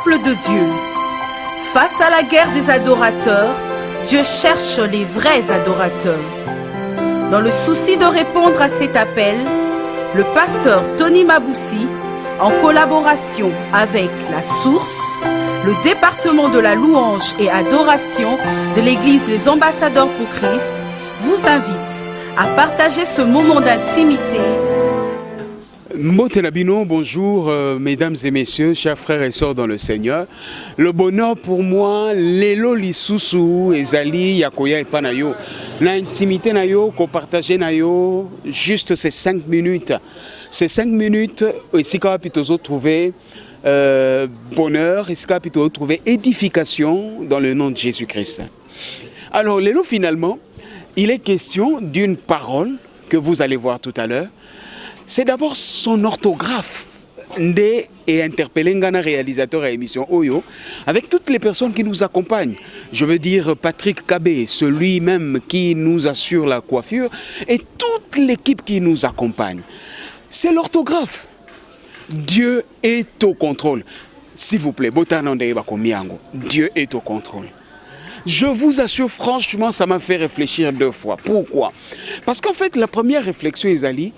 peuple de Dieu. Face à la guerre des adorateurs, Dieu cherche les vrais adorateurs. Dans le souci de répondre à cet appel, le pasteur Tony Maboussi, en collaboration avec La Source, le département de la louange et adoration de l'église Les Ambassadeurs pour Christ, vous invite à partager ce moment d'intimité. Motenabino, bonjour mesdames et messieurs, chers frères et sœurs dans le Seigneur. Le bonheur pour moi, lelo lisusu ezali yakoya epanayo. Na intimité nayo, ko partager nayo juste ces 5 minutes. Ces 5 minutes, ici quand on trouver bonheur, ici quand on trouver édification dans le nom de Jésus-Christ. Alors lelo finalement, il est question d'une parole que vous allez voir tout à l'heure. C'est d'abord son orthographe et interpellé Ngana, réalisateur à l'émission Oyo, avec toutes les personnes qui nous accompagnent. Je veux dire Patrick Kabé, celui-même qui nous assure la coiffure, et toute l'équipe qui nous accompagne. C'est l'orthographe. Dieu est au contrôle. S'il vous plaît, Dieu est au contrôle. Je vous assure, franchement, ça m'a fait réfléchir 2 fois. Pourquoi? Parce qu'en fait, la première réflexion, Isali,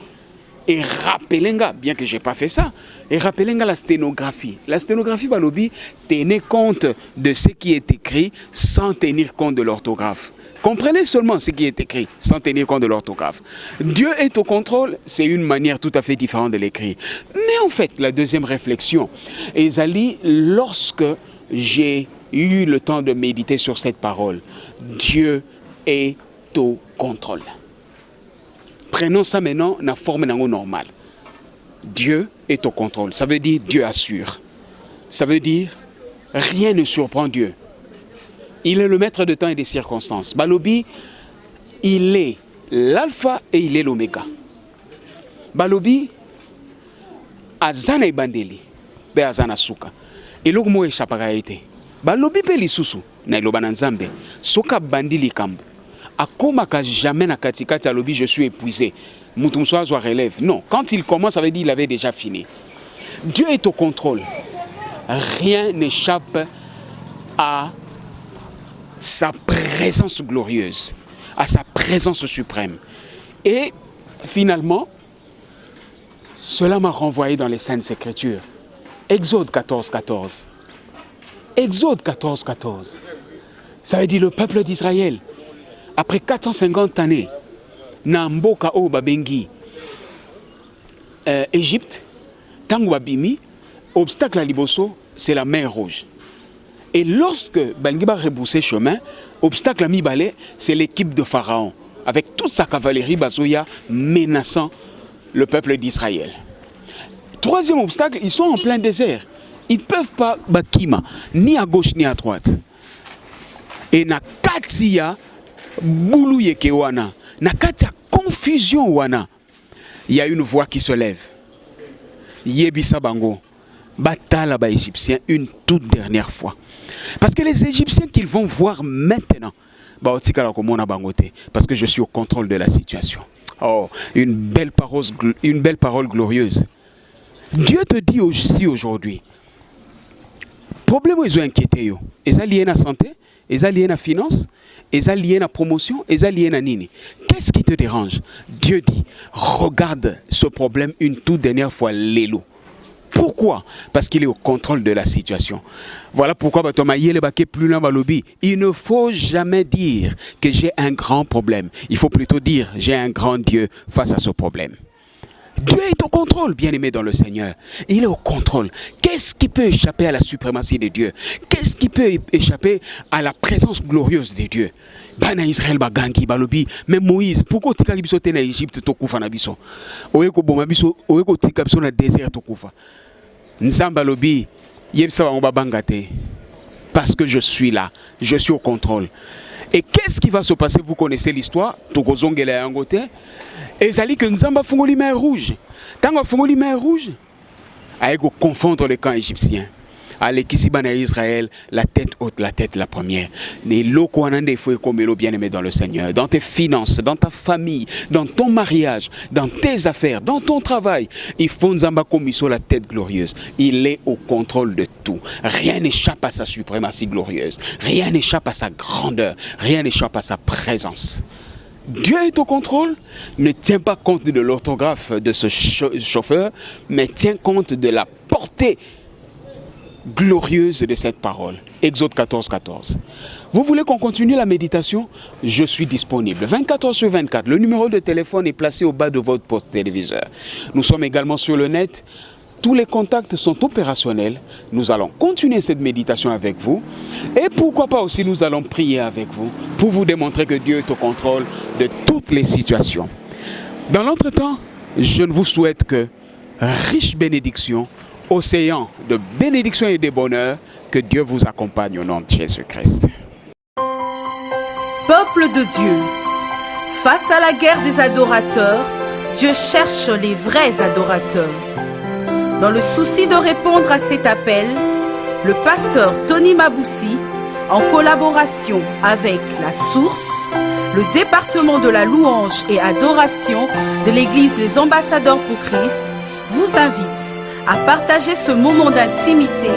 et rappelenga, bien que je n'ai pas fait ça, et rappelenga la sténographie. La sténographie, Balobi, tenez compte de ce qui est écrit sans tenir compte de l'orthographe. Comprenez seulement ce qui est écrit sans tenir compte de l'orthographe. Dieu est au contrôle, c'est une manière tout à fait différente de l'écrire. Mais en fait, la deuxième réflexion, Ezali, lorsque j'ai eu le temps de méditer sur cette parole, Dieu est au contrôle. Prenons ça maintenant dans la forme normale. Dieu est au contrôle. Ça veut dire Dieu assure. Ça veut dire rien ne surprend Dieu. Il est le maître de temps et des circonstances. Balobi, il est l'alpha et il est l'oméga. Balobi, azana ibandeli, be azana suka. Et l'autre mot échappera été. Balobi pe lisusu na iloba na nzambe. Soka bandili kambu. Akomaka jamais na katikati à lobby, je suis épuisé. Moutoumsoa soit relève. Non, quand il commence, ça veut dire qu'il avait déjà fini. Dieu est au contrôle. Rien n'échappe à sa présence glorieuse, à sa présence suprême. Et finalement, cela m'a renvoyé dans les Saintes Écritures. Exode 14, 14. Exode 14, 14. Ça veut dire le peuple d'Israël. Après 450 années, Namboka o babengi Égypte, tango babimi, obstacle à liboso, c'est la mer Rouge. Et lorsque Bangiba reboussé chemin, obstacle à Mibale, c'est l'équipe de Pharaon, avec toute sa cavalerie bazoya menaçant le peuple d'Israël. Troisième obstacle, ils sont en plein désert. Ils ne peuvent pas bakima, ni à gauche ni à droite. Et na katia boulou yeke wana, na katia confusion wana, il y a une voix qui se lève. Yebisa bango, batala ba Égyptiens une toute dernière fois. Parce que les Égyptiens qu'ils vont voir maintenant, parce que je suis au contrôle de la situation. Oh, une belle parole glorieuse. Dieu te dit aussi aujourd'hui, problème ils ont inquiété, ils ont lié à la santé, ils ont lié à la finance, ils ont lié à la promotion, ils ont lié à nini. Qu'est-ce qui te dérange? Dieu dit, regarde ce problème une toute dernière fois, l'élo. Pourquoi? Parce qu'il est au contrôle de la situation. Voilà pourquoi il ne faut jamais dire que j'ai un grand problème. Il faut plutôt dire j'ai un grand Dieu face à ce problème. Dieu est au contrôle, bien-aimé dans le Seigneur. Il est au contrôle. Qu'est-ce qui peut échapper à la suprématie de Dieu? Qu'est-ce qui peut échapper à la présence glorieuse de Dieu? Bana Israël bagangi balobi, même Moïse, pourquoi tika biso te na Égypte to kufa na biso? Oyeko boma biso, oyeko tika biso na désert to kufa. Nzamba lobi, yebisa ba babanga te. Parce que je suis là, je suis au contrôle. Et qu'est-ce qui va se passer? Vous connaissez l'histoire, tokozongela yango te. Et ça dit que Nzamba fungoli mer rouge. Quand on fungoli mer rouge, avec confondre les camps égyptiens. Allez, Kisibana Israël, la tête haute, la tête la première. Les locaux en Inde, il faut comme bien-aimé dans le Seigneur, dans tes finances, dans ta famille, dans ton mariage, dans tes affaires, dans ton travail. Il faut Nzamba comme la tête glorieuse. Il est au contrôle de tout. tout. Rien n'échappe à sa suprématie glorieuse. Rien n'échappe à sa grandeur. Rien n'échappe à sa présence. Dieu est au contrôle, ne tient pas compte de l'orthographe de ce chauffeur, mais tient compte de la portée glorieuse de cette parole. Exode 14, 14. Vous voulez qu'on continue la méditation? Je suis disponible. 24 heures sur 24. Le numéro de téléphone est placé au bas de votre poste téléviseur. Nous sommes également sur le net. Tous les contacts sont opérationnels. Nous allons continuer cette méditation avec vous. Et pourquoi pas aussi nous allons prier avec vous pour vous démontrer que Dieu est au contrôle de toutes les situations. Dans l'entretemps, je ne vous souhaite que riche bénédiction, océan de bénédiction et de bonheur. Que Dieu vous accompagne au nom de Jésus-Christ. Peuple de Dieu, face à la guerre des adorateurs, Dieu cherche les vrais adorateurs. Dans le souci de répondre à cet appel, le pasteur Tony Maboussi, en collaboration avec La Source, le département de la louange et adoration de l'église Les Ambassadeurs pour Christ, vous invite à partager ce moment d'intimité